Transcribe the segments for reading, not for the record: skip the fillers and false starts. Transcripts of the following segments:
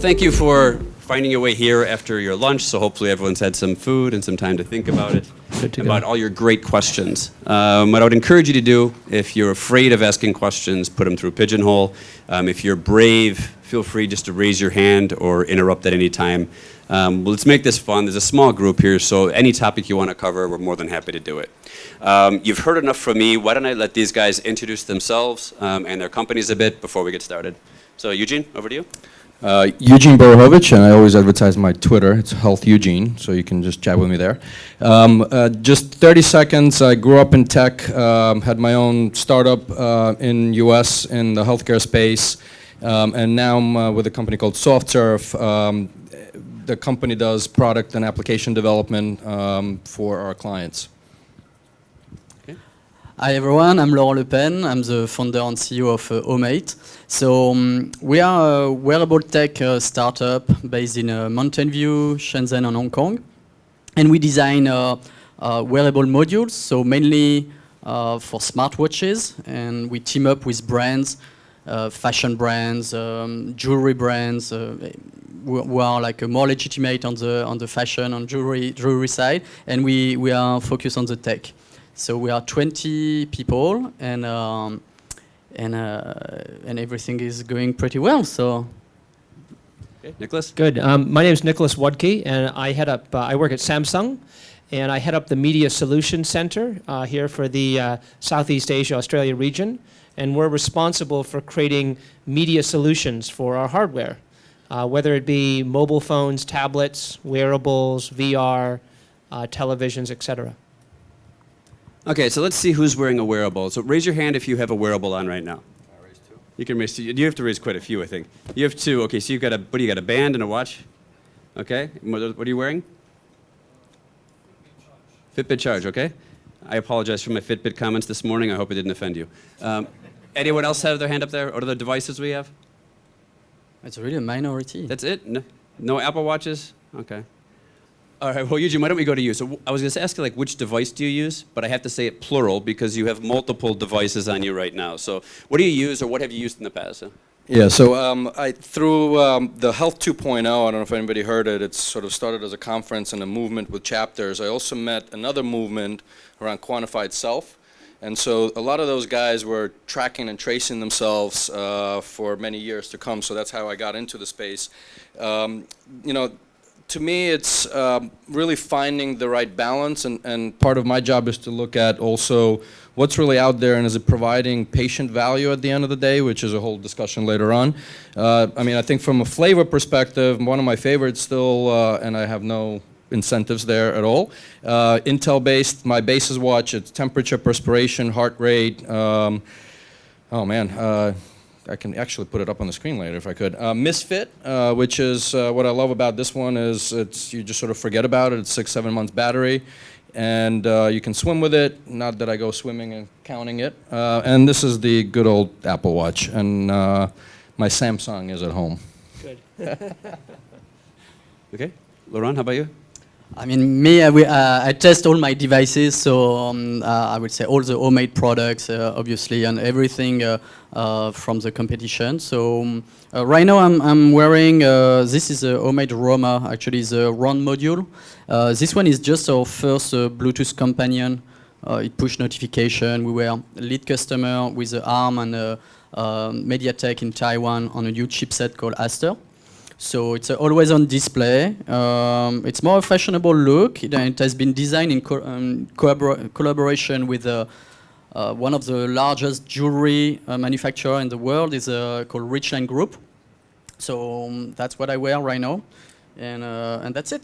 thank you for finding your way here after your lunch. So hopefully everyone's had some food and some time to think about it, about all your great questions. What I would encourage you to do, if you're afraid of asking questions, put them through Pigeonhole. If you're brave, feel free just to raise your hand or interrupt at any time. Let's make this fun. There's a small group here, so any topic you want to cover, we're more than happy to do it. You've heard enough from me. Why don't I let these guys introduce themselves and their companies a bit before we get started. So Eugene, over to you. Eugene Borohovich, and I always advertise my Twitter. It's Health Eugene, so you can just chat with me there. Just 30 seconds. I grew up in tech, had my own startup in US in the healthcare space, and now I'm with a company called SoftSurf. The company does product and application development for our clients. Hi everyone, I'm Laurent Le Pen. I'm the founder and CEO of Omate. So we are a wearable tech startup based in Mountain View, Shenzhen and Hong Kong. And we design wearable modules, so mainly for smartwatches. And we team up with brands, fashion brands, jewelry brands, who are like more legitimate on the fashion and jewelry side. And we are focused on the tech. So we are 20 people, and everything is going pretty well. So, okay, Nicholas. Good. My name is Nicholas Wodke, and I head up. I work at Samsung, and I head up the Media Solutions Center here for the Southeast Asia Australia region, and we're responsible for creating media solutions for our hardware, whether it be mobile phones, tablets, wearables, VR, televisions, etc. Okay, so let's see who's wearing a wearable. So raise your hand if you have a wearable on right now. I raise two. You can raise two. You have to raise quite a few, I think. You have two. Okay, so you've got what do you got, a band and a watch? Okay, what are you wearing? Fitbit Charge, okay. I apologize for my Fitbit comments this morning. I hope it didn't offend you. Anyone else have their hand up there? What are the devices we have? it's really a minority. That's it? No Apple Watches? Okay. All right, well, Eugene, why don't we go to you? So I was going to ask you, like, which device do you use? But I have to say it plural because you have multiple devices on you right now. So what do you use, or what have you used in the past? Yeah, so through the Health 2.0, I don't know if anybody heard it, it's sort of started as a conference and a movement with chapters. I also met another movement around quantified self. And so a lot of those guys were tracking and tracing themselves for many years to come. So that's how I got into the space. To me, it's really finding the right balance, and part of my job is to look at also what's really out there, and is it providing patient value at the end of the day, which is a whole discussion later on. I think from a flavor perspective, one of my favorites still, and I have no incentives there at all, Intel-based, my Basis watch, it's temperature, perspiration, heart rate, I can actually put it up on the screen later if I could. Misfit, which is what I love about this one is you just sort of forget about it. It's 6-7 months battery, and you can swim with it. Not that I go swimming and counting it. And this is the good old Apple Watch, and my Samsung is at home. Good. Okay, Laurent, how about you? I mean, me, I test all my devices, so I would say all the Omate products, obviously, and everything from the competition. So right now I'm wearing, this is a Omate Roma, actually the RON module. This one is just our first Bluetooth companion. It push notification. We were lead customer with the ARM and MediaTek in Taiwan on a new chipset called Aster. So it's always on display. It's more a fashionable look. It has been designed in collaboration with one of the largest jewelry manufacturer in the world, is called Richland Group. So that's what I wear right now, and that's it.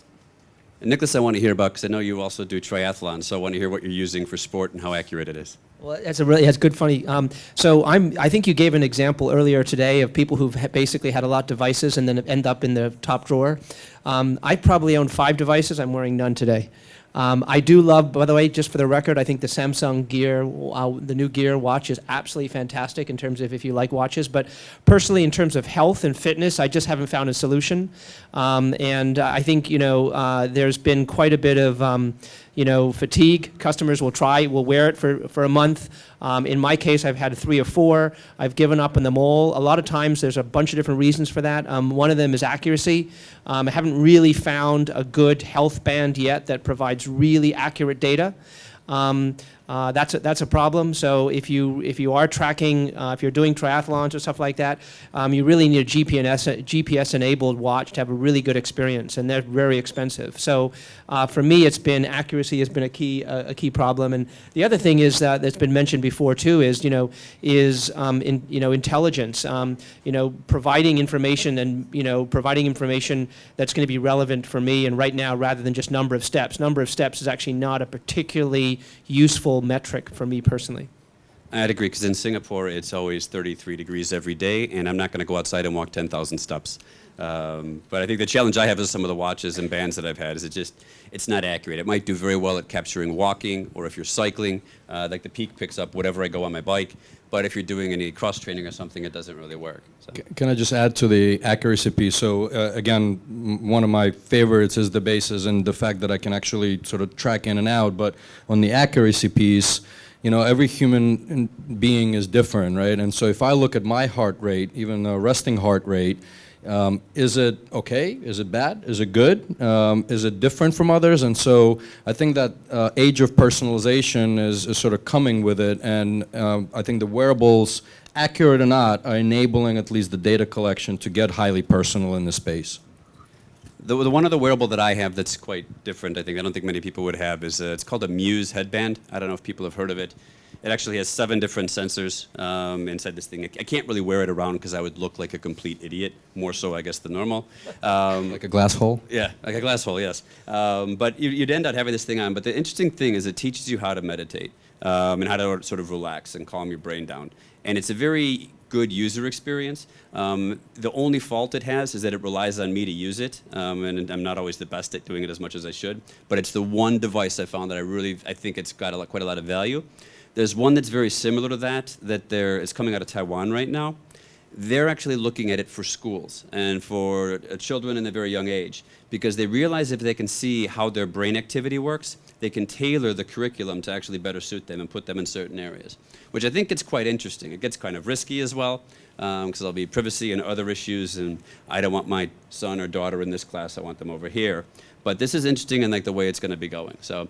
And Nicholas, I want to hear about, because I know you also do triathlon, so I want to hear what you're using for sport and how accurate it is. Well, that's good, funny. I think you gave an example earlier today of people who've basically had a lot of devices and then end up in the top drawer. I probably own 5 devices. I'm wearing none today. I do love, by the way, just for the record, I think the Samsung Gear, the new Gear watch is absolutely fantastic in terms of if you like watches. But personally, in terms of health and fitness, I just haven't found a solution. And I think, there's been quite a bit of, fatigue. Customers will wear it for a month. month. In my case, I've had 3 or 4. I've given up on them all. A lot of times there's a bunch of different reasons for that. One of them is accuracy. I haven't really found a good health band yet that provides really accurate data. That's a problem. So if you are tracking, if you're doing triathlons or stuff like that, you really need a GPS-enabled watch to have a really good experience, and they're very expensive. So for me, it's been accuracy has been a key problem. And the other thing is that's been mentioned before too is intelligence. Providing information and providing information that's going to be relevant for me and right now, rather than just number of steps. Number of steps is actually not a particularly useful metric for me personally. I'd agree, because in Singapore, it's always 33 degrees every day, and I'm not going to go outside and walk 10,000 steps. But I think the challenge I have with some of the watches and bands that I've had is it's not accurate. It might do very well at capturing walking, or if you're cycling, like the Peak picks up whatever I go on my bike. But if you're doing any cross-training or something, it doesn't really work. So. Can I just add to the accuracy piece? So again, one of my favorites is the bases and the fact that I can actually sort of track in and out. But on the accuracy piece, every human being is different, right? And so if I look at my heart rate, even a resting heart rate, is it okay? Is it bad? Is it good? Is it different from others? And so I think that age of personalization is sort of coming with it, and I think the wearables, accurate or not, are enabling at least the data collection to get highly personal in the space. The one other wearable that I have that's quite different, I don't think many people would have, is it's called a Muse headband. I don't know if people have heard of it. It actually has 7 different sensors inside this thing. I can't really wear it around because I would look like a complete idiot, more so, I guess, than normal. Like a glass hole? Yeah, like a glass hole, yes. But you'd end up having this thing on. But the interesting thing is it teaches you how to meditate and how to sort of relax and calm your brain down. And it's a very good user experience. The only fault it has is that it relies on me to use it, and I'm not always the best at doing it as much as I should. But it's the one device I found that I think it's got quite a lot of value. There's one that's very similar to that is coming out of Taiwan right now. They're actually looking at it for schools and for children in a very young age, because they realize if they can see how their brain activity works, they can tailor the curriculum to actually better suit them and put them in certain areas, which I think gets quite interesting. It gets kind of risky as well, because there'll be privacy and other issues, and I don't want my son or daughter in this class, I want them over here. But this is interesting in the way it's going to be going. So.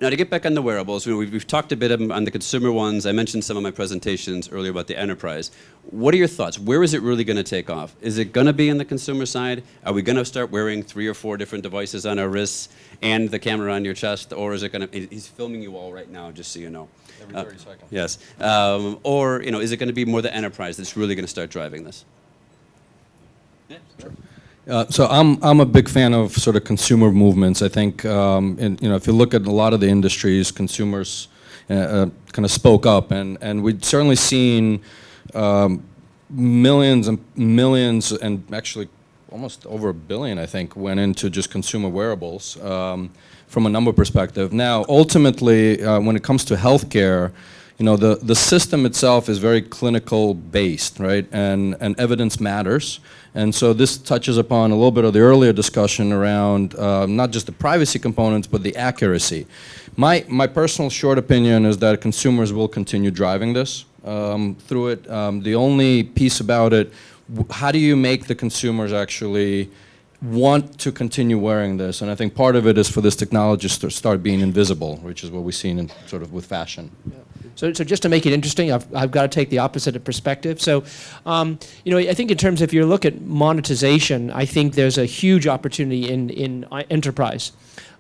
Now, to get back on the wearables, we've talked a bit on the consumer ones. I mentioned some of my presentations earlier about the enterprise. What are your thoughts? Where is it really going to take off? Is it going to be in the consumer side? Are we going to start wearing 3 or 4 different devices on our wrists and the camera on your chest? Or is it going to, he's filming you all right now, just so you know. Every 30 seconds. Yes. Or, is it going to be more the enterprise that's really going to start driving this? Yeah, sure. So I'm a big fan of sort of consumer movements. I think if you look at a lot of the industries, consumers kind of spoke up, and we'd certainly seen millions and millions, and actually almost over $1 billion, I think, went into just consumer wearables from a number perspective. Now, ultimately, when it comes to healthcare, the system itself is very clinical based, right? And evidence matters. And so this touches upon a little bit of the earlier discussion around not just the privacy components, but the accuracy. My personal short opinion is that consumers will continue driving this through it. The only piece about it, how do you make the consumers actually want to continue wearing this? And I think part of it is for this technology to start being invisible, which is what we've seen in sort of with fashion. Yeah. So just to make it interesting, I've got to take the opposite perspective. So, I think in terms of if you look at monetization, I think there's a huge opportunity in enterprise.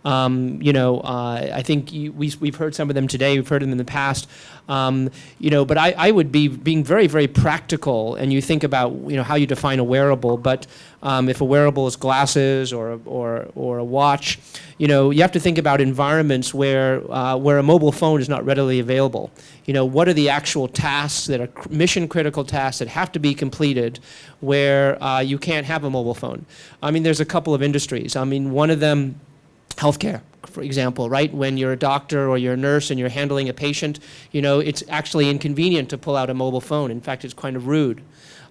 I think we've heard some of them today. We've heard them in the past. But I would be being very, very practical. And you think about how you define a wearable. But if a wearable is glasses or a watch, you have to think about environments where a mobile phone is not readily available. What are the actual tasks that are mission critical tasks that have to be completed where you can't have a mobile phone? I mean, there's a couple of industries. I mean, one of them, healthcare, for example, right? When you're a doctor or you're a nurse and you're handling a patient, it's actually inconvenient to pull out a mobile phone. In fact, it's kind of rude.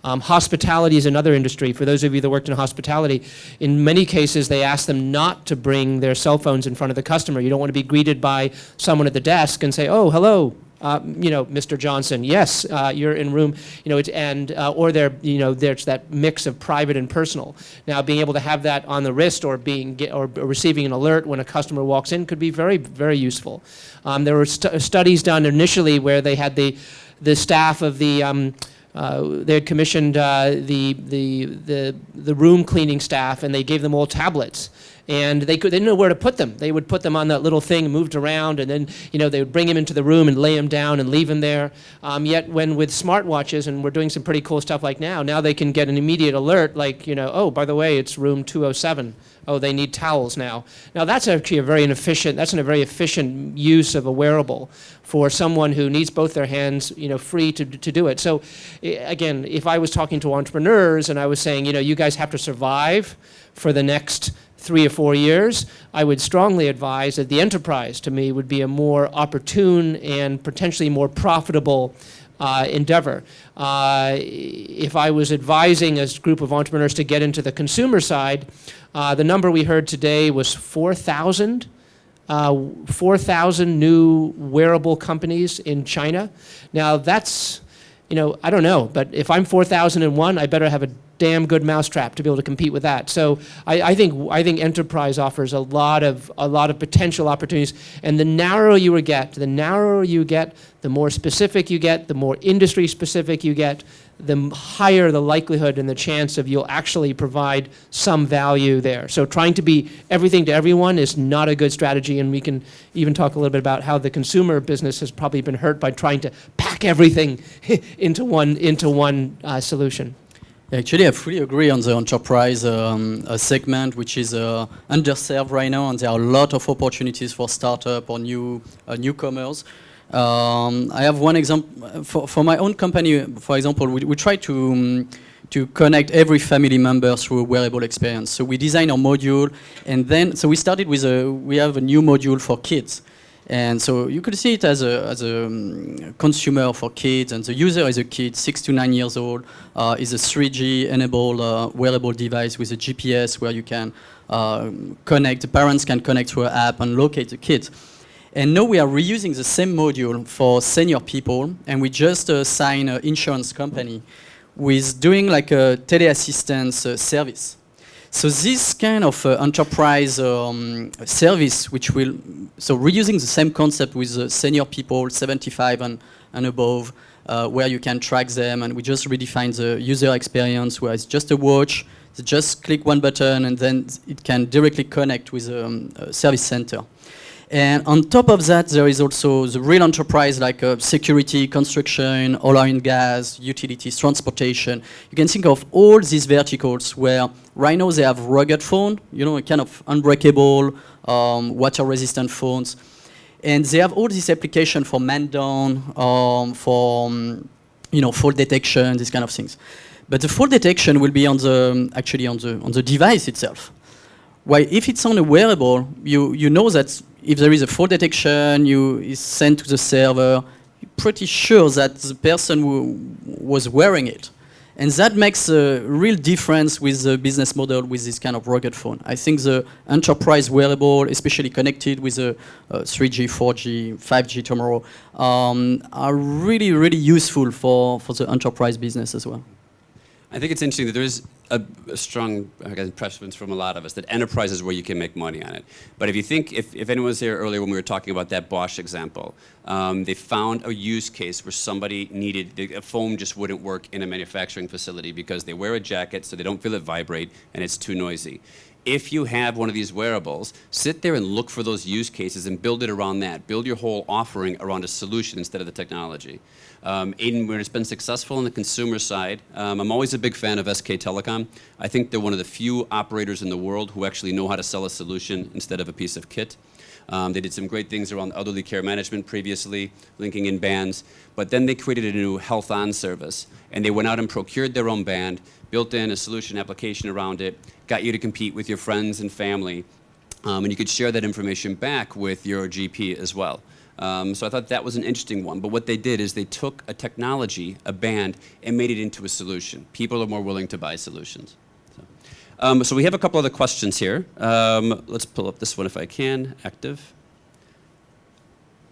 Hospitality is another industry. For those of you that worked in hospitality, in many cases they ask them not to bring their cell phones in front of the customer. You don't want to be greeted by someone at the desk and say, "Oh, hello, Mr. Johnson, yes, you're in room," or there's that mix of private and personal. Now, being able to have that on the wrist or receiving an alert when a customer walks in could be very, very useful. There were studies done initially where they had the staff of they had commissioned the room cleaning staff, and they gave them all tablets. And they didn't know where to put them. They would put them on that little thing, moved around, and then they would bring him into the room and lay him down and leave him there. Yet when with smartwatches, and we're doing some pretty cool stuff like now they can get an immediate alert like, oh, by the way, it's room 207. Oh, they need towels now. Now that's actually a very efficient use of a wearable for someone who needs both their hands, free to do it. So again, if I was talking to entrepreneurs and I was saying, you guys have to survive for the next 3 or 4 years, I would strongly advise that the enterprise, to me, would be a more opportune and potentially more profitable endeavor. If I was advising a group of entrepreneurs to get into the consumer side, the number we heard today was 4,000 new wearable companies in China. Now that's, I don't know, but if I'm 4,001, I better have a damn good mousetrap to be able to compete with that. So I think enterprise offers a lot of potential opportunities. And the narrower you get, the more specific you get, the more industry specific you get, the higher the likelihood and the chance of you'll actually provide some value there. So trying to be everything to everyone is not a good strategy, and we can even talk a little bit about how the consumer business has probably been hurt by trying to pack everything into one solution. Actually, I fully agree on the enterprise segment, which is underserved right now, and there are a lot of opportunities for startup or newcomers. I have one example for my own company. For example, we try to connect every family member through a wearable experience. So we design a module, and then we started with we have a new module for kids. And so you could see it as a consumer for kids, and the user is a kid, 6 to 9 years old, is a 3G enabled wearable device with a GPS where you can the parents can connect through an app and locate the kids. And now we are reusing the same module for senior people, and we just signed an insurance company with doing like a teleassistance service. So this kind of enterprise service, reusing the same concept with senior people, 75 and above, where you can track them, and we just redefine the user experience where it's just a watch, they just click one button, and then it can directly connect with a service center. And on top of that, there is also the real enterprise like security, construction, oil and gas, utilities, transportation. You can think of all these verticals where right now they have rugged phone, a kind of unbreakable, water-resistant phones. And they have all this application for man down, for fall detection, these kind of things. But the fall detection will be on the device itself. Why, if it's on a wearable, you know that if there is a fall detection, is sent to the server, you're pretty sure that the person who was wearing it. And that makes a real difference with the business model with this kind of rugged phone. I think the enterprise wearable, especially connected with a 3G, 4G, 5G tomorrow, are really, really useful for the enterprise business as well. I think it's interesting that there is a strong preference from a lot of us that enterprise is where you can make money on it. But if you think, if anyone was here earlier when we were talking about that Bosch example, they found a use case where somebody needed, a foam just wouldn't work in a manufacturing facility because they wear a jacket so they don't feel it vibrate and it's too noisy. If you have one of these wearables, sit there and look for those use cases and build it around that. Build your whole offering around a solution instead of the technology. Aiden, where it's been successful on the consumer side, I'm always a big fan of SK Telecom. I think they're one of the few operators in the world who actually know how to sell a solution instead of a piece of kit. They did some great things around elderly care management previously, linking in bands, but then they created a new health on service, and they went out and procured their own band, built in a solution application around it, got you to compete with your friends and family, And you could share that information back with your GP as well. So I thought that was an interesting one. But what they did is they took a technology, a band, and made it into a solution. People are more willing to buy solutions. So we have a couple other questions here. Let's pull up this one if I can. Active.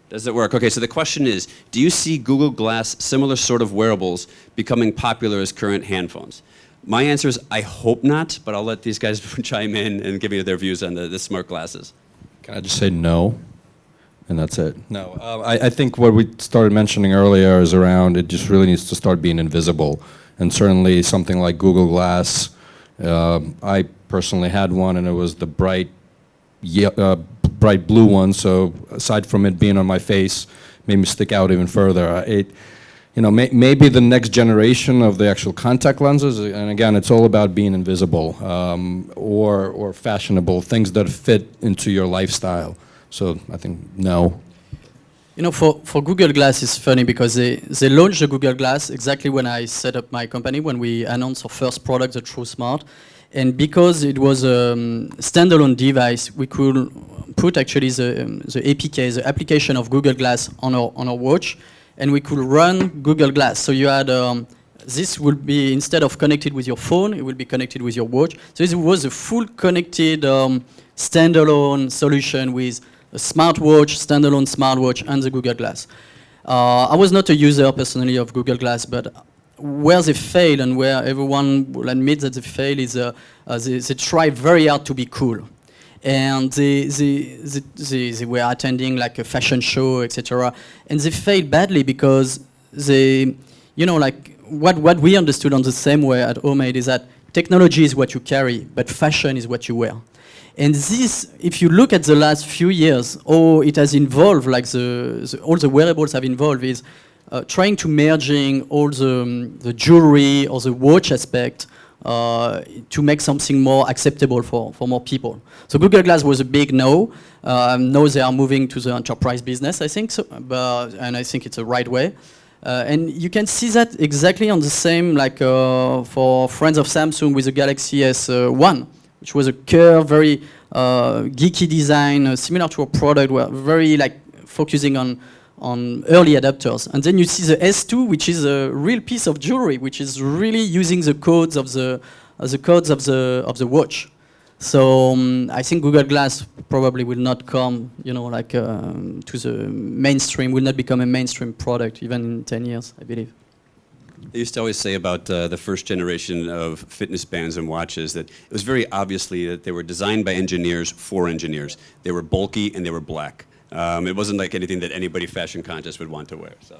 Does it work? Okay, so the question is, do you see Google Glass, similar sort of wearables, becoming popular as current handphones? My answer is, I hope not, but I'll let these guys chime in and give me their views on the smart glasses. Can I just say no? And that's it. No, I think what we started mentioning earlier is around it just really needs to start being invisible. And certainly something like Google Glass, I personally had one and it was the bright blue one, so aside from it being on my face, made me stick out even further. Maybe the next generation of the actual contact lenses, and again, it's all about being invisible or fashionable, things that fit into your lifestyle. So I think no. For Google Glass, it's funny because they launched the Google Glass exactly when I set up my company, when we announced our first product, the True Smart. And because it was a standalone device, we could put actually the APK, the application of Google Glass on our watch, and we could run Google Glass. So you had, this would be, instead of connected with your phone, it would be connected with your watch. So it was a full connected standalone solution with a smartwatch, standalone smartwatch, and the Google Glass. I was not a user personally of Google Glass, but where they fail and where everyone will admit that they fail is they try very hard to be cool. And they were attending like a fashion show, etc. And they failed badly because they, what we understood on the same way at Homemade is that technology is what you carry, but fashion is what you wear. And this, if you look at the last few years, it has evolved, like all the wearables have evolved, is trying to merging all the jewelry or the watch aspect to make something more acceptable for more people. So Google Glass was a big no. Now they are moving to the enterprise business, I think, so, and I think it's the right way. And you can see that exactly on the same, like for friends of Samsung with the Galaxy S1, which was a curved, very geeky design, similar to a product, where very focusing on early adapters. And then you see the S2, which is a real piece of jewelry, which is really using the codes of the the watch. So I think Google Glass probably will not come, to the mainstream, will not become a mainstream product even in 10 years, I believe. They used to always say about the first generation of fitness bands and watches that it was very obviously that they were designed by engineers for engineers. They were bulky and they were black. It wasn't like anything that anybody fashion conscious would want to wear. So.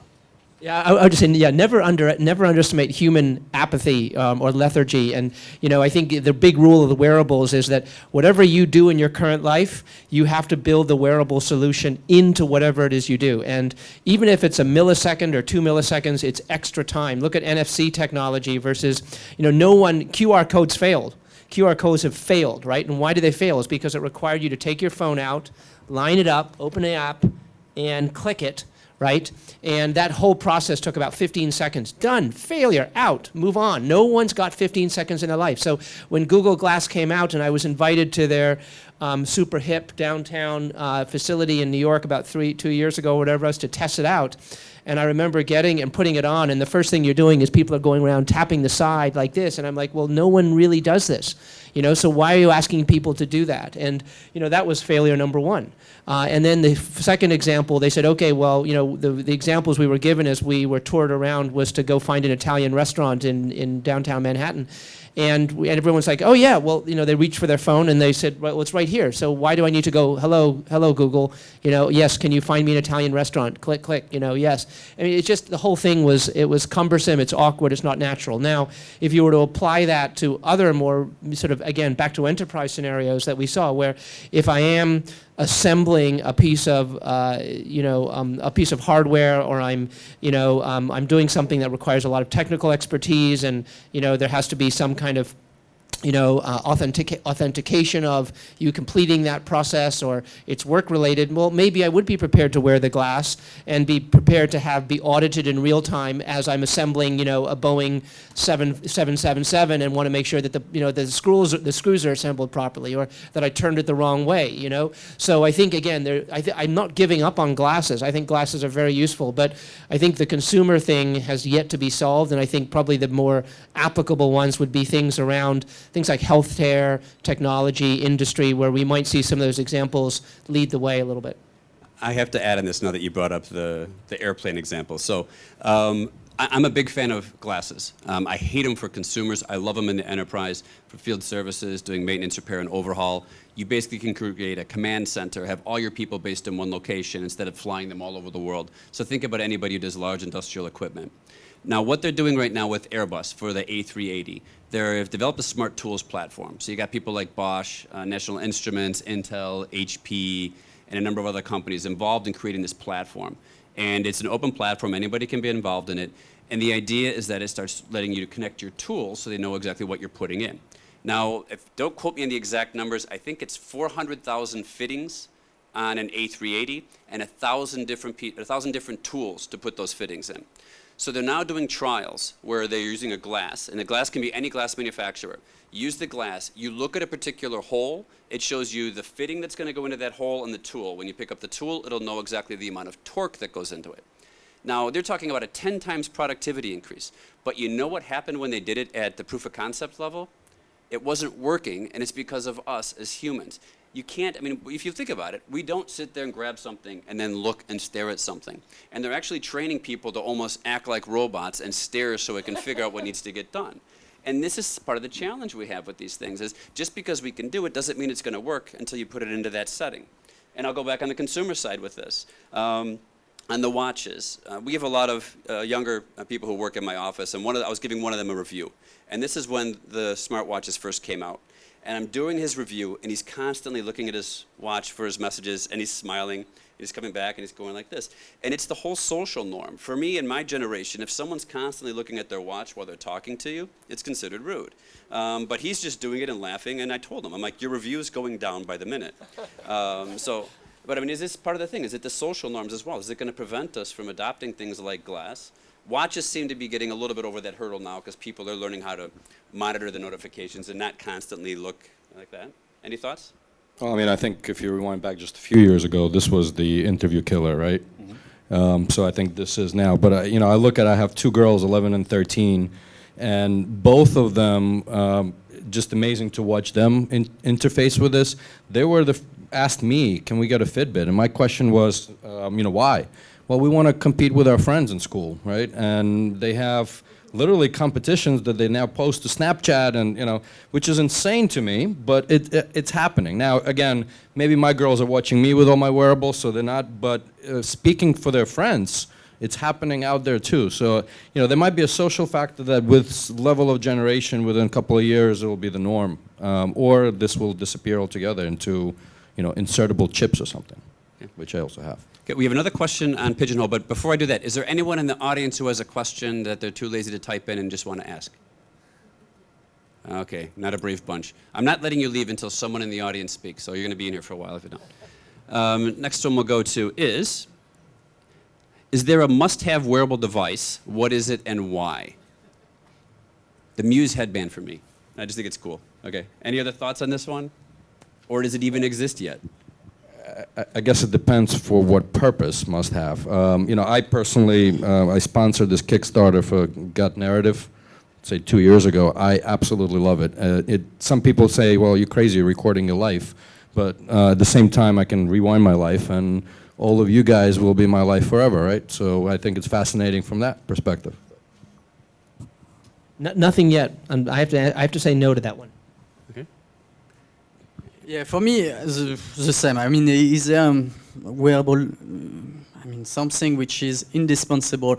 Yeah, I would just say, never underestimate human apathy or lethargy. And I think the big rule of the wearables is that whatever you do in your current life, you have to build the wearable solution into whatever it is you do. And even if it's a millisecond or 2 milliseconds, it's extra time. Look at NFC technology versus, QR codes failed. QR codes have failed, right? And why do they fail? It's because it required you to take your phone out, line it up, open the app, and click it. Right? And that whole process took about 15 seconds. Done. Failure. Out. Move on. No one's got 15 seconds in their life. So when Google Glass came out and I was invited to their super hip downtown facility in New York about 2 years ago, whatever else, to test it out. And I remember getting and putting it on, and the first thing you're doing is people are going around tapping the side like this, and I'm like, well, no one really does this. So why are you asking people to do that? And, that was failure number one. And then the second example, they said, okay, well, the examples we were given as we were toured around was to go find an Italian restaurant in downtown Manhattan. And everyone's like, oh yeah, well, they reached for their phone and they said, well, it's right here. So why do I need to go, hello Google, yes, can you find me an Italian restaurant? Click, click, yes. I mean, it's just, the whole thing it was cumbersome, it's awkward, it's not natural. Now, if you were to apply that to other more sort of, again, back to enterprise scenarios that we saw, where if I am assembling a piece of, a piece of hardware, or I'm doing something that requires a lot of technical expertise, and there has to be some kind of authentication of you completing that process, or it's work-related, well, maybe I would be prepared to wear the glass and be prepared to be audited in real time as I'm assembling, a Boeing 777 and want to make sure that the screws are assembled properly, or that I turned it the wrong way, So I think, again, I'm not giving up on glasses. I think glasses are very useful, but I think the consumer thing has yet to be solved, and I think probably the more applicable ones would be things around things like healthcare, technology, industry, where we might see some of those examples lead the way a little bit. I have to add on this now that you brought up the airplane example. So I'm a big fan of glasses. I hate them for consumers. I love them in the enterprise for field services, doing maintenance, repair, and overhaul. You basically can create a command center, have all your people based in one location instead of flying them all over the world. So think about anybody who does large industrial equipment. Now, what they're doing right now with Airbus for the A380, they've developed a smart tools platform. So you got people like Bosch, National Instruments, Intel, HP, and a number of other companies involved in creating this platform. And it's an open platform. Anybody can be involved in it. And the idea is that it starts letting you connect your tools so they know exactly what you're putting in. Now, don't quote me on the exact numbers. I think it's 400,000 fittings on an A380 and 1,000 different tools to put those fittings in. So they're now doing trials where they're using a glass, and the glass can be any glass manufacturer. You use the glass, you look at a particular hole, it shows you the fitting that's going to go into that hole and the tool. When you pick up the tool, it'll know exactly the amount of torque that goes into it. Now, they're talking about a 10 times productivity increase, but you know what happened when they did it at the proof of concept level? It wasn't working, and it's because of us as humans. You can't, if you think about it, we don't sit there and grab something and then look and stare at something. And they're actually training people to almost act like robots and stare so it can figure out what needs to get done. And this is part of the challenge we have with these things, is just because we can do it doesn't mean it's going to work until you put it into that setting. And I'll go back on the consumer side with this. On the watches, we have a lot of younger people who work in my office, and I was giving one of them a review. And this is when the smartwatches first came out. And I'm doing his review, and he's constantly looking at his watch for his messages, and he's smiling, and he's coming back, and he's going like this. And it's the whole social norm. For me, in my generation, if someone's constantly looking at their watch while they're talking to you, it's considered rude. But he's just doing it and laughing, and I told him, I'm like, your review is going down by the minute. But is this part of the thing? Is it the social norms as well? Is it going to prevent us from adopting things like glass? Watches seem to be getting a little bit over that hurdle now because people are learning how to monitor the notifications and not constantly look like that. Any thoughts? Well, I think if you rewind back just a few years ago, this was the interview killer, right? Mm-hmm. So I think this is now. But I have two girls, 11 and 13, and both of them, just amazing to watch them interface with this. They were asked me, can we get a Fitbit? And my question was, why? Well, we want to compete with our friends in school, right? And they have literally competitions that they now post to Snapchat, and which is insane to me, but it's happening. Now, again, maybe my girls are watching me with all my wearables, so they're not, but speaking for their friends, it's happening out there too. So, there might be a social factor that with level of generation within a couple of years, it will be the norm, or this will disappear altogether into, insertable chips or something, which I also have. Okay, we have another question on Pigeonhole, but before I do that, is there anyone in the audience who has a question that they're too lazy to type in and just want to ask? Okay, not a brave bunch. I'm not letting you leave until someone in the audience speaks, so you're going to be in here for a while if you don't. Next one we'll go to is there a must-have wearable device? What is it and why? The Muse headband for me. I just think it's cool. Okay, any other thoughts on this one? Or does it even exist yet? I guess it depends for what purpose must have. I personally, I sponsored this Kickstarter for Gut Narrative, say 2 years ago. I absolutely love it. Some people say, well, you're crazy, you're recording your life. But at the same time, I can rewind my life, and all of you guys will be my life forever, right? So I think it's fascinating from that perspective. Nothing yet. I have to say no to that one. Okay. Yeah, for me, the same. Is there a wearable, something which is indispensable?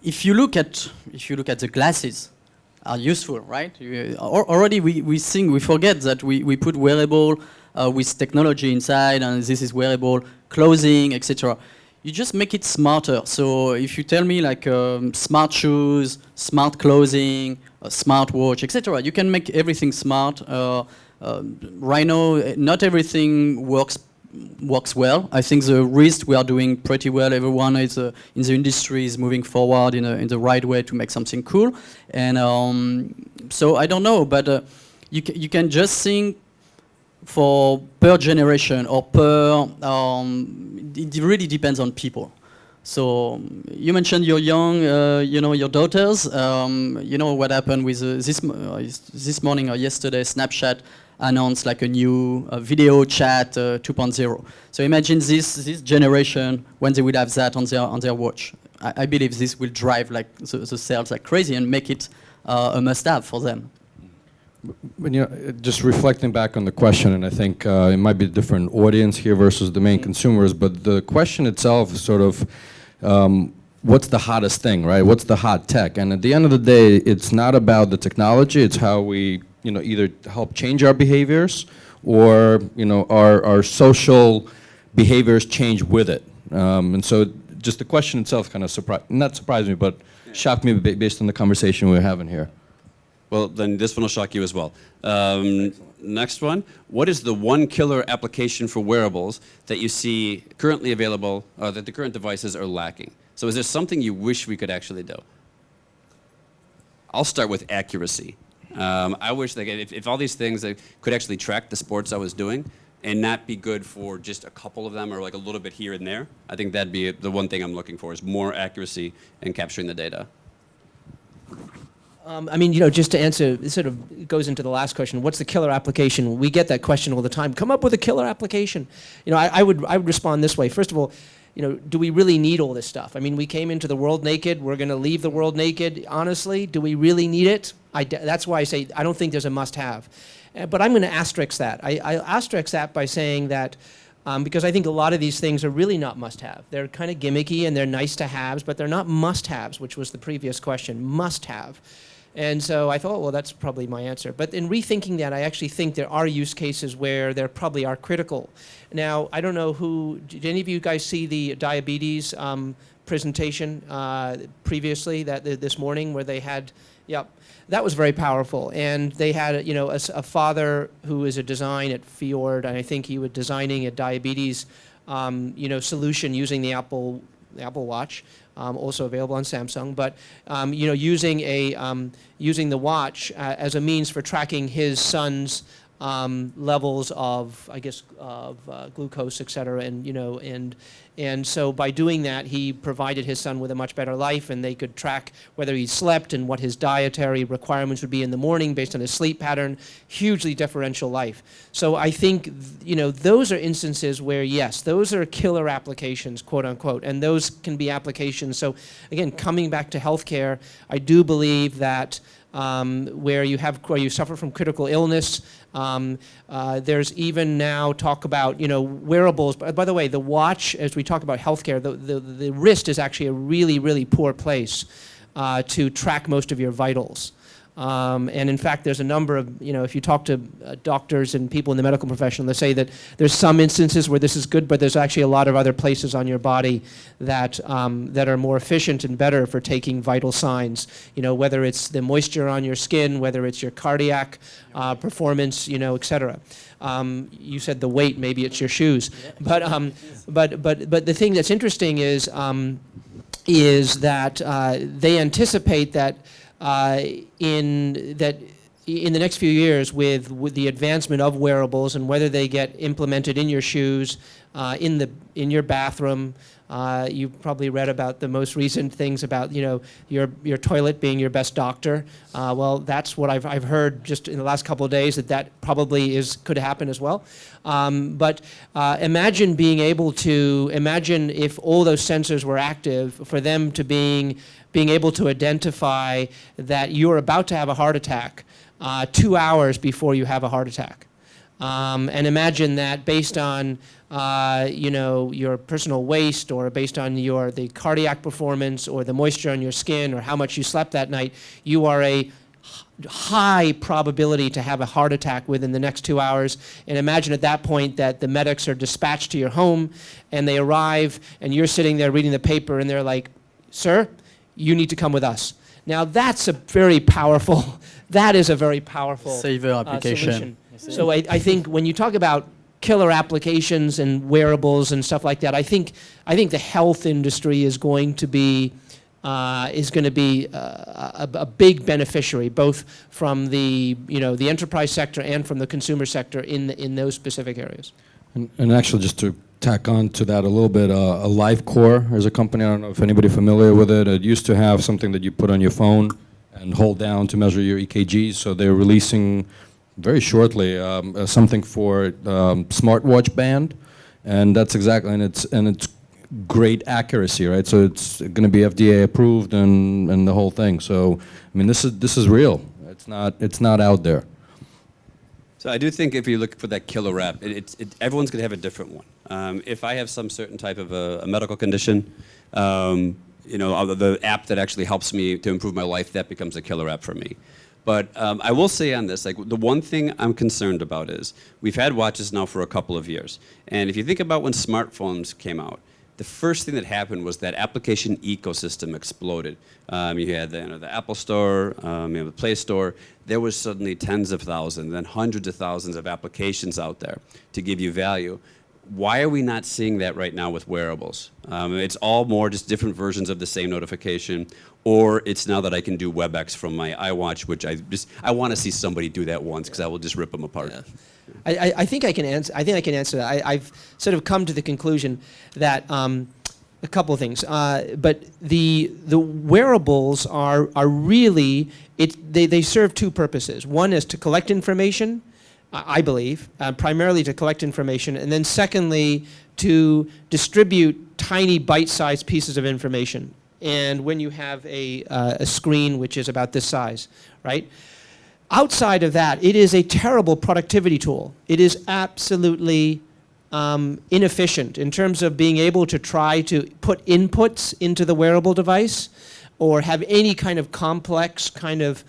If you look at the glasses, are useful, right? Already we forget that we put wearable with technology inside, and this is wearable clothing, etc. you just make it smarter. So if you tell me like smart shoes, smart clothing, a smart watch, etc., you can make everything smart. Right now, not everything works well. I think the wrist we are doing pretty well. Everyone is in the industry is moving forward in the right way to make something cool. And so I don't know, but you can just think for per generation or per. It really depends on people. So you mentioned you're young, your daughters. You know what happened with this morning or yesterday? Snapchat announced like a new video chat 2.0. So imagine this generation when they would have that on their watch. I believe this will drive like the sales like crazy and make it a must-have for them. But, just reflecting back on the question, and I think it might be a different audience here versus the main consumers, but the question itself is sort of, what's the hottest thing, right? What's the hot tech? And at the end of the day, it's not about the technology, it's how we, either help change our behaviors or, our social behaviors change with it. And so just the question itself kind of not surprised me, but shocked me based on the conversation we were having here. Well, then this one will shock you as well. Next one. What is the one killer application for wearables that you see currently available, that the current devices are lacking? So is there something you wish we could actually do? I'll start with accuracy. I wish that if all these things that could actually track the sports I was doing and not be good for just a couple of them or like a little bit here and there, I think that'd be the one thing I'm looking for is more accuracy in capturing the data. Just to answer, it sort of goes into the last question. What's the killer application? We get that question all the time. Come up with a killer application. I would respond this way. First of all, do we really need all this stuff? We came into the world naked. We're going to leave the world naked. Honestly, do we really need it? That's why I say I don't think there's a must-have. But I'm going to asterisk that. I asterisk that by saying that because I think a lot of these things are really not must-have. They're kind of gimmicky and they're nice-to-haves, but they're not must-haves, which was the previous question. Must-have. And so I thought, well, that's probably my answer. But in rethinking that, I actually think there are use cases where there probably are critical. Now, I don't know did any of you guys see the diabetes presentation previously this morning where they had, that was very powerful. And they had, a father who is a design at Fjord, and I think he was designing a diabetes, solution using the Apple Watch. Also available on Samsung, but using the watch as a means for tracking his son's levels of, glucose, et cetera, and so by doing that, he provided his son with a much better life, and they could track whether he slept and what his dietary requirements would be in the morning based on his sleep pattern. Hugely differential life. So I think, those are instances where, yes, those are killer applications, quote unquote, and those can be applications. So again, coming back to healthcare, I do believe that where you suffer from critical illness. There's even now talk about wearables. By the way, the watch, as we talk about healthcare, the wrist is actually a really, really poor place to track most of your vitals. And in fact, there's a number of, if you talk to doctors and people in the medical profession, they say that there's some instances where this is good, but there's actually a lot of other places on your body that are more efficient and better for taking vital signs. Whether it's the moisture on your skin, whether it's your cardiac performance, et cetera. You said the weight, maybe it's your shoes. But the thing that's interesting is that they anticipate that in the next few years with the advancement of wearables and whether they get implemented in your shoes, in your bathroom. You've probably read about the most recent things about your toilet being your best doctor. Well, that's what I've heard just in the last couple of days that probably could happen as well. But imagine imagine if all those sensors were active for them to being able to identify that you're about to have a heart attack 2 hours before you have a heart attack. And imagine that based on your personal waste or based on the cardiac performance or the moisture on your skin or how much you slept that night, you are a high probability to have a heart attack within the next 2 hours. And imagine at that point that the medics are dispatched to your home and they arrive and you're sitting there reading the paper and they're like, sir, you need to come with us. Now that's a very powerful, that is a very powerful Saver application. solution. So I think when you talk about killer applications and wearables and stuff like that, I think the health industry is going to be a big beneficiary, both from the enterprise sector and from the consumer sector in those specific areas. And actually, just to tack on to that a little bit, LifeCore is a company, I don't know if anybody's familiar with it. It used to have something that you put on your phone and hold down to measure your EKGs. So they're releasing very shortly something for smartwatch band, and that's exactly, and it's great accuracy, right? So it's going to be FDA approved and the whole thing. So I mean, this is real. It's not out there. So I do think if you look for that killer app, everyone's going to have a different one. If I have some certain type of a medical condition, the app that actually helps me to improve my life, that becomes a killer app for me. But I will say on this, like the one thing I'm concerned about is we've had watches now for a couple of years. And if you think about when smartphones came out, the first thing that happened was that application ecosystem exploded. You had the Apple Store, the Play Store. There was suddenly tens of thousands, then hundreds of thousands of applications out there to give you value. Why are we not seeing that right now with wearables? It's all more just different versions of the same notification, or it's now that I can do WebEx from my iWatch, which I want to see somebody do that once because I will just rip them apart. Yeah. I think I can answer. I think I can answer that. I've sort of come to the conclusion that a couple of things. But the wearables are really they serve two purposes. One is to collect information, I believe, primarily to collect information, and then secondly to distribute tiny bite-sized pieces of information. And when you have a screen which is about this size, right? Outside of that, it is a terrible productivity tool. It is absolutely inefficient in terms of being able to try to put inputs into the wearable device or have any kind of complex kind of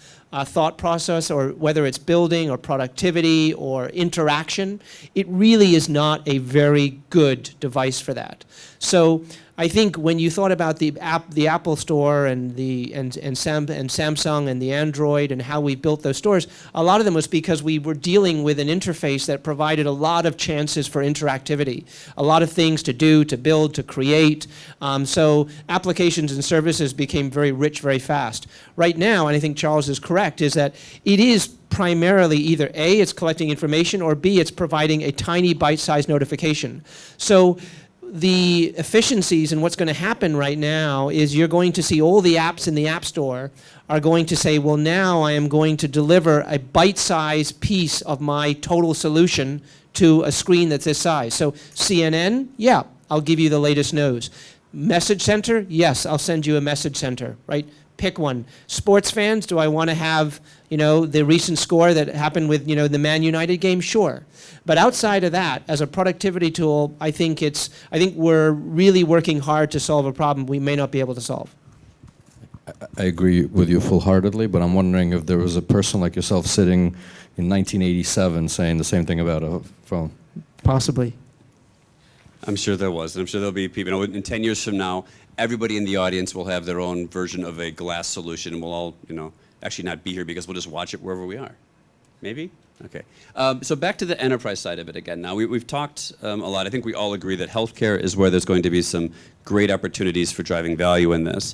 thought process, or whether it's building or productivity or interaction. It really is not a very good device for that. So I think when you thought about the Apple Store and Samsung and the Android and how we built those stores, a lot of them was because we were dealing with an interface that provided a lot of chances for interactivity, a lot of things to do, to build, to create. So applications and services became very rich very fast. Right now, and I think Charles is correct, is that it is primarily either A, it's collecting information, or B, it's providing a tiny bite-sized notification. So the efficiencies and what's going to happen right now is you're going to see all the apps in the App Store are going to say, well, now I am going to deliver a bite-sized piece of my total solution to a screen that's this size. So CNN, yeah, I'll give you the latest news. Message Center, yes, I'll send you a message center, right? Pick one. Sports fans, do I want to have, the recent score that happened with, the Man United game? Sure. But outside of that, as a productivity tool, I think we're really working hard to solve a problem we may not be able to solve. I agree with you full-heartedly, but I'm wondering if there was a person like yourself sitting in 1987 saying the same thing about a phone. Possibly. I'm sure there was. And I'm sure there'll be people, in 10 years from now, everybody in the audience will have their own version of a glass solution, and we'll all, actually not be here because we'll just watch it wherever we are. Maybe? Okay. So back to the enterprise side of it again. Now, we've talked a lot. I think we all agree that healthcare is where there's going to be some great opportunities for driving value in this.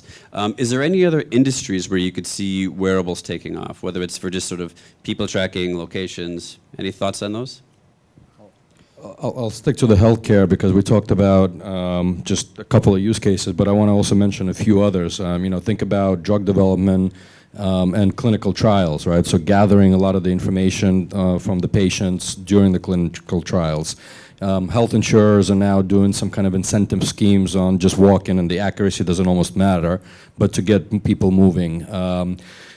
Is there any other industries where you could see wearables taking off, whether it's for just sort of people tracking, locations? Any thoughts on those? I'll stick to the healthcare because we talked about just a couple of use cases, but I want to also mention a few others. Think about drug development and clinical trials, right? So gathering a lot of the information from the patients during the clinical trials. Health insurers are now doing some kind of incentive schemes on just walk-in, and the accuracy doesn't almost matter, but to get people moving.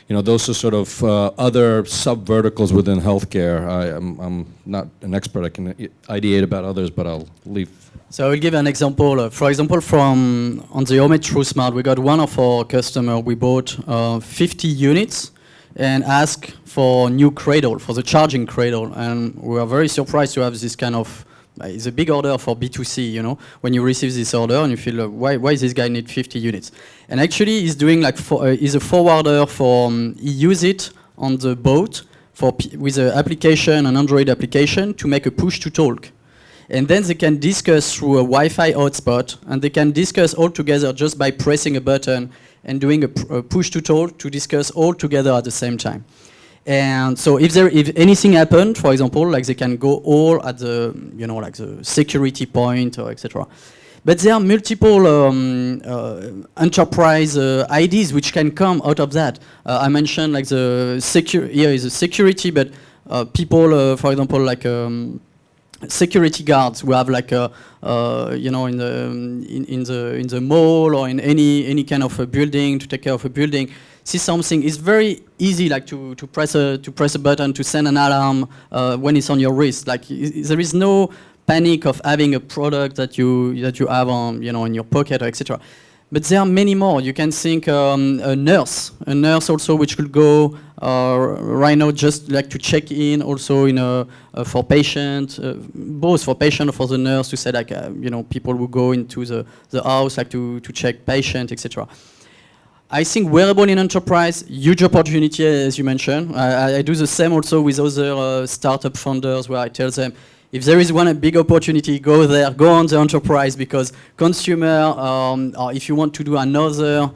Those are sort of other sub-verticals within healthcare. I'm not an expert. I can ideate about others, but I'll leave. So I will give an example. For example, on the Homemade TrueSmart, we got one of our customers. We bought 50 units, and ask for new cradle, for the charging cradle. And we are very surprised to have this kind of, it's a big order for B2C, you know, when you receive this order and you feel, why does this guy need 50 units? And actually he's doing like, he's a forwarder for, he use it on the boat with an application, an Android application, to make a push-to-talk. And then they can discuss through a Wi-Fi hotspot, and they can discuss all together just by pressing a button and doing a push-to-talk to discuss all together at the same time. And so if anything happened, for example, like they can go all at the, you know, like the security point or etc. But there are multiple enterprise ideas which can come out of that. I mentioned like here is the security, but people, for example, like security guards who have like you know, in the mall or in any kind of a building, to take care of a building. See something, it's very easy like to press a button to send an alarm when it's on your wrist. Like there is no panic of having a product that you have on, you know, in your pocket or etc. But there are many more. You can think a nurse also, which could go right now just like to check in also in for patient, both for patient or for the nurse, to say like you know, people who go into the house like to check patient, etc. I think wearable in enterprise, huge opportunity, as you mentioned. I do the same also with other startup founders, where I tell them, if there is one big opportunity, go there, go on the enterprise, because consumer, or if you want to do another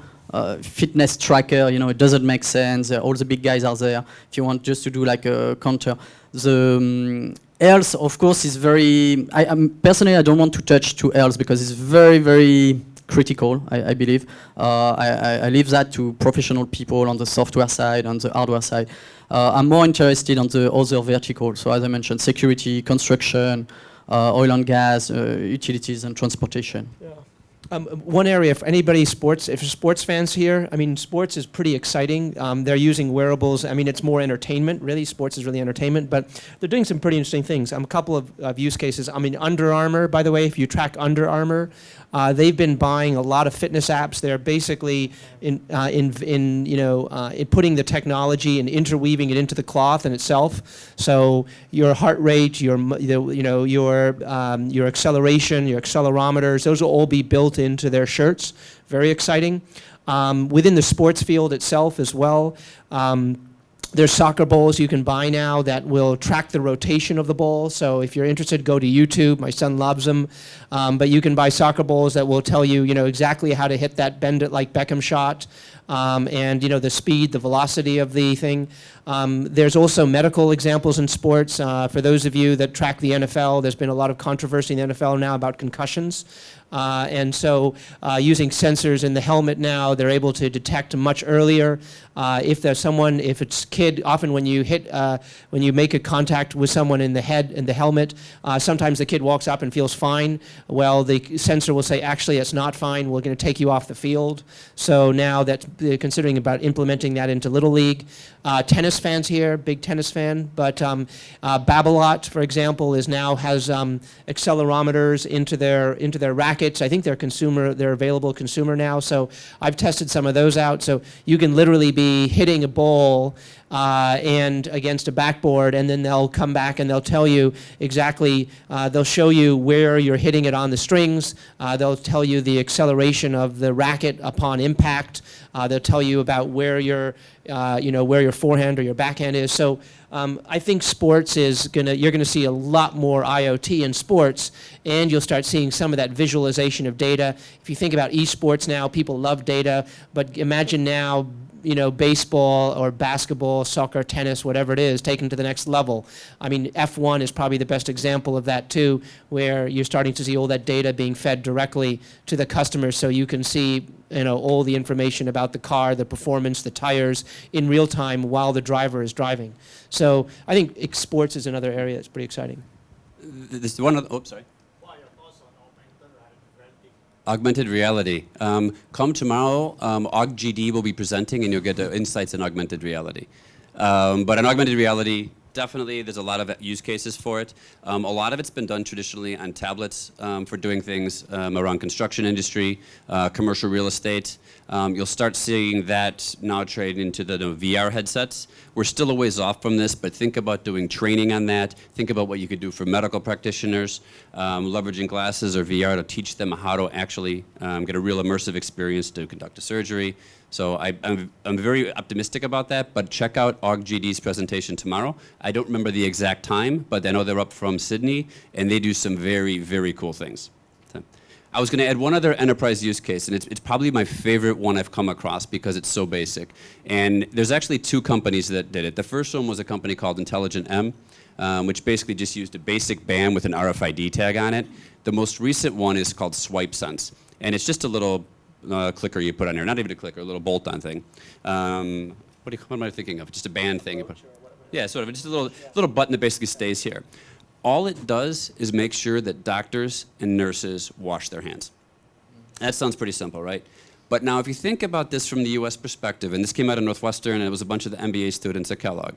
fitness tracker, you know, it doesn't make sense. All the big guys are there. If you want just to do like a counter. The health, of course, is very, personally, I don't want to touch to health because it's very, very critical, I believe. I leave that to professional people on the software side, on the hardware side. I'm more interested on the other verticals. So as I mentioned, security, construction, oil and gas, utilities and transportation. Yeah. One area, if anybody if you're sports fans here, I mean, sports is pretty exciting. They're using wearables. I mean, it's more entertainment, really. Sports is really entertainment, but they're doing some pretty interesting things. A couple of use cases. I mean, Under Armour, by the way, if you track Under Armour, they've been buying a lot of fitness apps. They're basically putting the technology and interweaving it into the cloth in itself. So your heart rate, your acceleration, your accelerometers, those will all be built into their shirts. Very exciting. Within the sports field itself as well, there's soccer balls you can buy now that will track the rotation of the ball. So if you're interested, go to YouTube. My son loves them. But you can buy soccer balls that will tell you, exactly how to hit that bend it like Beckham shot. And the speed, the velocity of the thing. There's also medical examples in sports. For those of you that track the NFL, there's been a lot of controversy in the NFL now about concussions. And so using sensors in the helmet now, they're able to detect much earlier. If it's kid, often when you make a contact with someone in the head, in the helmet, sometimes the kid walks up and feels fine. Well, the sensor will say, actually, it's not fine. We're going to take you off the field. So now that they're considering about implementing that into Little League. Tennis fans here, big tennis fan, but Babolat, for example, has accelerometers into their rackets. I think they're available consumer now, so I've tested some of those out. So you can literally be hitting a ball and against a backboard, and then they'll come back and they'll tell you exactly, they'll show you where you're hitting it on the strings, they'll tell you the acceleration of the racket upon impact, they'll tell you about where your forehand or your backhand is. So I think sports you're gonna see a lot more IoT in sports, and you'll start seeing some of that visualization of data. If you think about esports now, people love data, but imagine now, baseball or basketball, soccer, tennis, whatever it is, taken to the next level. I mean, F1 is probably the best example of that too, where you're starting to see all that data being fed directly to the customer, so you can see all the information about the car, the performance, the tires in real time while the driver is driving. So I think sports is another area that's pretty exciting. This one other, sorry. Augmented reality. Come tomorrow, AugGD will be presenting, and you'll get insights in augmented reality. But in augmented reality, definitely, there's a lot of use cases for it. A lot of it's been done traditionally on tablets for doing things around construction industry, commercial real estate. You'll start seeing that now trade into the VR headsets. We're still a ways off from this, but think about doing training on that. Think about what you could do for medical practitioners, leveraging glasses or VR to teach them how to actually get a real immersive experience to conduct a surgery. So I'm very optimistic about that, but check out AugGD's presentation tomorrow. I don't remember the exact time, but I know they're up from Sydney, and they do some very, very cool things. So, I was going to add one other enterprise use case, and it's probably my favorite one I've come across because it's so basic. And there's actually two companies that did it. The first one was a company called Intelligent M, which basically just used a basic band with an RFID tag on it. The most recent one is called SwipeSense, and it's just a little clicker you put on there, not even a clicker, a little bolt-on thing. What am I thinking of? Just a band thing. Yeah, sort of. Just a little button that basically stays here. All it does is make sure that doctors and nurses wash their hands. That sounds pretty simple, right? But now if you think about this from the US perspective, and this came out of Northwestern, and it was a bunch of the MBA students at Kellogg,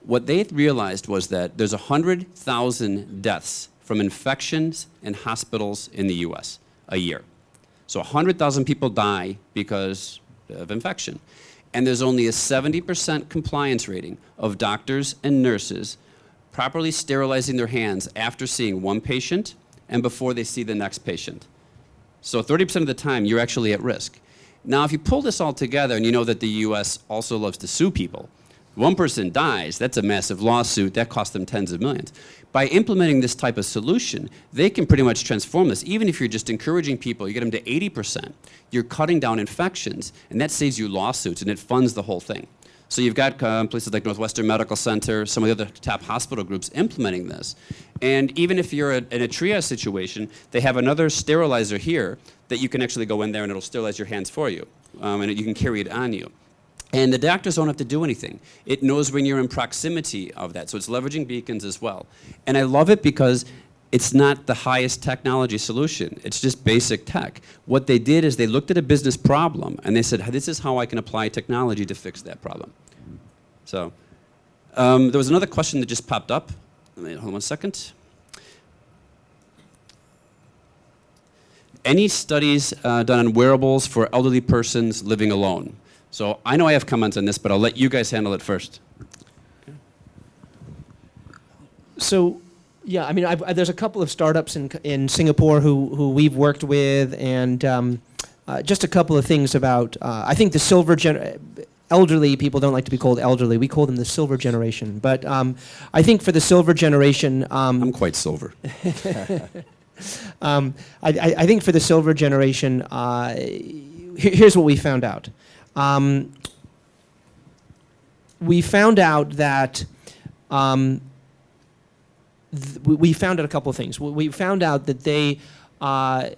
what they realized was that there's 100,000 deaths from infections in hospitals in the US a year. So 100,000 people die because of infection. And there's only a 70% compliance rating of doctors and nurses properly sterilizing their hands after seeing one patient and before they see the next patient. So 30% of the time, you're actually at risk. Now, if you pull this all together, and you know that the US also loves to sue people, one person dies, that's a massive lawsuit, that costs them tens of millions. By implementing this type of solution, they can pretty much transform this. Even if you're just encouraging people, you get them to 80%, you're cutting down infections, and that saves you lawsuits, and it funds the whole thing. So you've got places like Northwestern Medical Center, some of the other top hospital groups implementing this. And even if you're in a triage situation, they have another sterilizer here that you can actually go in there and it'll sterilize your hands for you, and you can carry it on you. And the doctors don't have to do anything. It knows when you're in proximity of that. So it's leveraging beacons as well. And I love it because it's not the highest technology solution. It's just basic tech. What they did is they looked at a business problem and they said, this is how I can apply technology to fix that problem. So there was another question that just popped up. Hold on one second. Any studies done on wearables for elderly persons living alone? So I know I have comments on this, but I'll let you guys handle it first. So, yeah, I mean, there's a couple of startups in Singapore who we've worked with, and just a couple of things about, I think the elderly people don't like to be called elderly. We call them the silver generation. But I think for the silver generation... I'm quite silver. I think for the silver generation, here's what we found out. We found out that we found out a couple of things. We found out that they are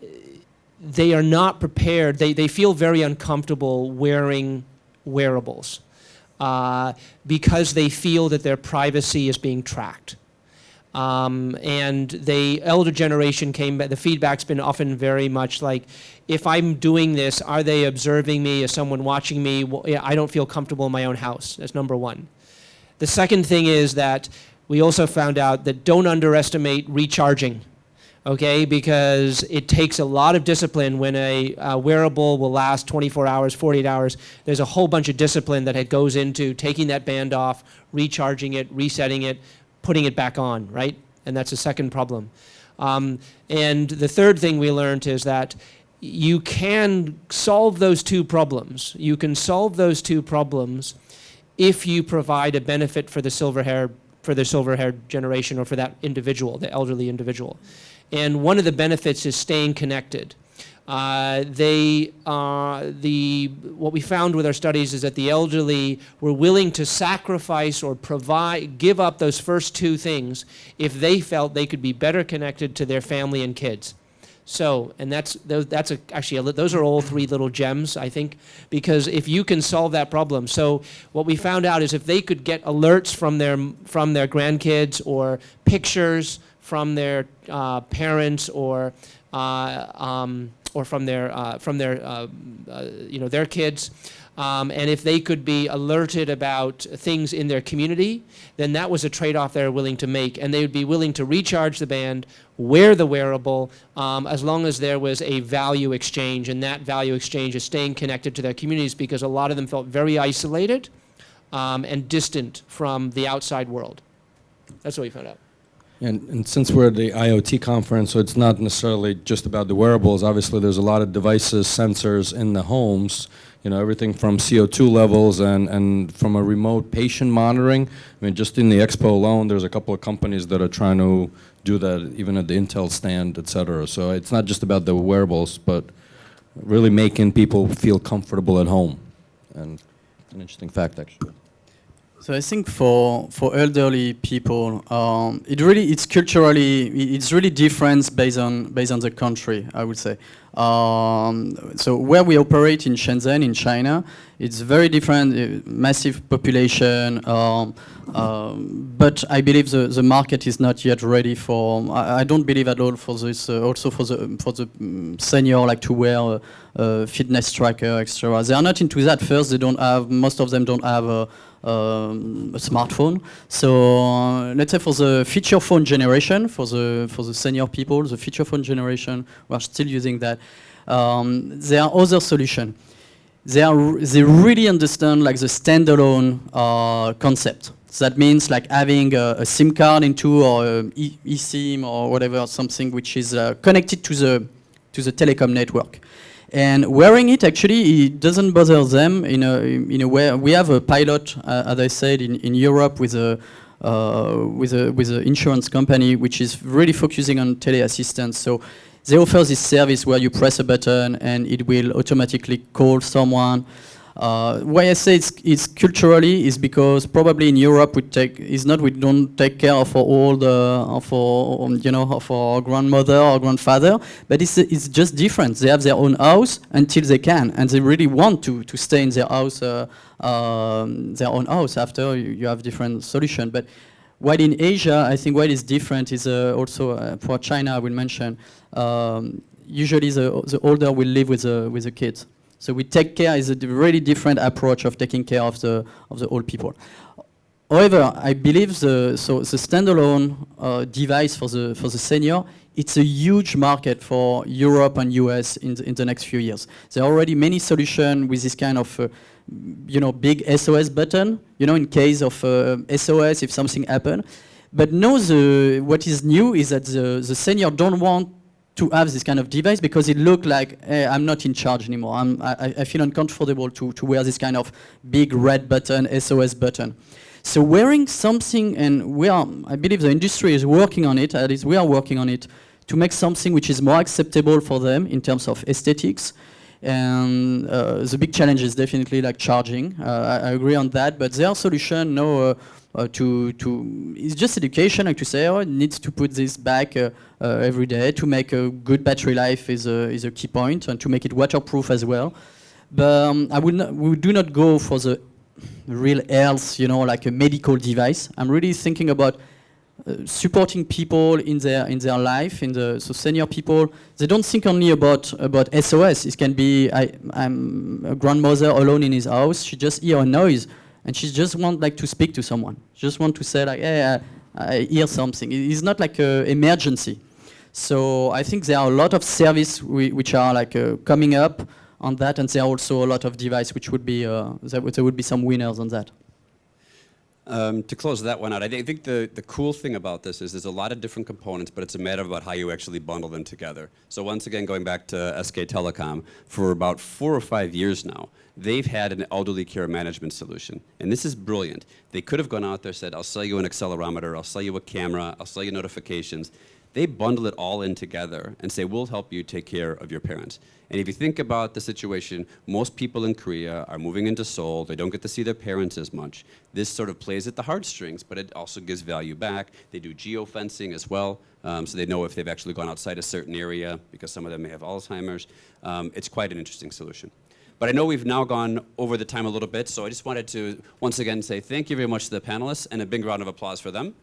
not prepared. They feel very uncomfortable wearing wearables because they feel that their privacy is being tracked. And the elder generation came back, the feedback's been often very much like, if I'm doing this, are they observing me? Is someone watching me? Well, yeah, I don't feel comfortable in my own house. That's number one. The second thing is that we also found out that don't underestimate recharging, okay? Because it takes a lot of discipline when a wearable will last 24 hours, 48 hours. There's a whole bunch of discipline that goes into taking that band off, recharging it, resetting it, putting it back on, right? And that's the second problem. And the third thing we learned is that you can solve those two problems. You can solve those two problems if you provide a benefit for the silver-haired generation or for that individual, the elderly individual. And one of the benefits is staying connected. What we found with our studies is that the elderly were willing to sacrifice or give up those first two things if they felt they could be better connected to their family and kids. So, and those are all three little gems, I think, because if you can solve that problem. So what we found out is if they could get alerts from their grandkids or pictures from their parents or or from their their kids. And if they could be alerted about things in their community, then that was a trade-off they were willing to make. And they would be willing to recharge the band, wear the wearable, as long as there was a value exchange. And that value exchange is staying connected to their communities, because a lot of them felt very isolated and distant from the outside world. That's what we found out. And since we're at the IoT conference, so it's not necessarily just about the wearables. Obviously, there's a lot of devices, sensors in the homes, everything from CO2 levels and from a remote patient monitoring. I mean, just in the expo alone, there's a couple of companies that are trying to do that, even at the Intel stand, et cetera. So it's not just about the wearables, but really making people feel comfortable at home. And an interesting fact, actually. So I think for elderly people, it's culturally it's really different based on the country, I would say. So where we operate in Shenzhen, in China, it's very different, massive population. But I believe the market is not yet ready for. I don't believe at all for this. Also for the senior, like to wear a fitness tracker, etc. They are not into that. First, they don't have. Most of them don't have a smartphone. So let's say for the feature phone generation, for the senior people, the feature phone generation, we are still using that. There are other solutions. They really understand like the standalone concept. So that means like having a SIM card into or eSIM or whatever, something which is connected to the telecom network. And wearing it, actually, it doesn't bother them in a way. We have a pilot, as I said, in Europe with a insurance company which is really focusing on teleassistance. So they offer this service where you press a button and it will automatically call someone. Why I say it's culturally is because probably in Europe we don't take care of our grandmother or grandfather, but it's just different. They have their own house until they can, and they really want to stay in their house, their own house. After you have different solution. But while in Asia, I think what is different is also for China. I will mention usually the older will live with the kids. So we take care is a really different approach of taking care of the old people. However, I believe the standalone device for the senior, it's a huge market for Europe and US in the next few years. There are already many solutions with this kind of big SOS button, in case of SOS if something happens. But now what is new is that the senior don't want to have this kind of device because it looks like, hey, I'm not in charge anymore. I feel uncomfortable to wear this kind of big red button, SOS button. So wearing something, and I believe the industry is working on it, at least we are working on it, to make something which is more acceptable for them in terms of aesthetics. And the big challenge is definitely like charging. I agree on that, but their solution now it's just education, like to say, it needs to put this back every day to make a good battery life is a key point, and to make it waterproof as well. But we do not go for the real health, like a medical device. I'm really thinking about supporting people in their life, so senior people. They don't think only about SOS. It can be I'm a grandmother alone in his house. She just hear a noise, and she just want like to speak to someone. She just want to say like, hey, I hear something. It's not like an emergency. So I think there are a lot of service which are like coming up on that, and there are also a lot of devices which would be there would be some winners on that. To close that one out, I think the cool thing about this is there's a lot of different components, but it's a matter about how you actually bundle them together. So once again, going back to SK Telecom, for about 4 or 5 years now, they've had an elderly care management solution. And this is brilliant. They could have gone out there and said, I'll sell you an accelerometer, I'll sell you a camera, I'll sell you notifications. They bundle it all in together and say, we'll help you take care of your parents. And if you think about the situation, most people in Korea are moving into Seoul. They don't get to see their parents as much. This sort of plays at the heartstrings, but it also gives value back. They do geofencing as well, so they know if they've actually gone outside a certain area, because some of them may have Alzheimer's. It's quite an interesting solution. But I know we've now gone over the time a little bit, so I just wanted to once again say thank you very much to the panelists, and a big round of applause for them.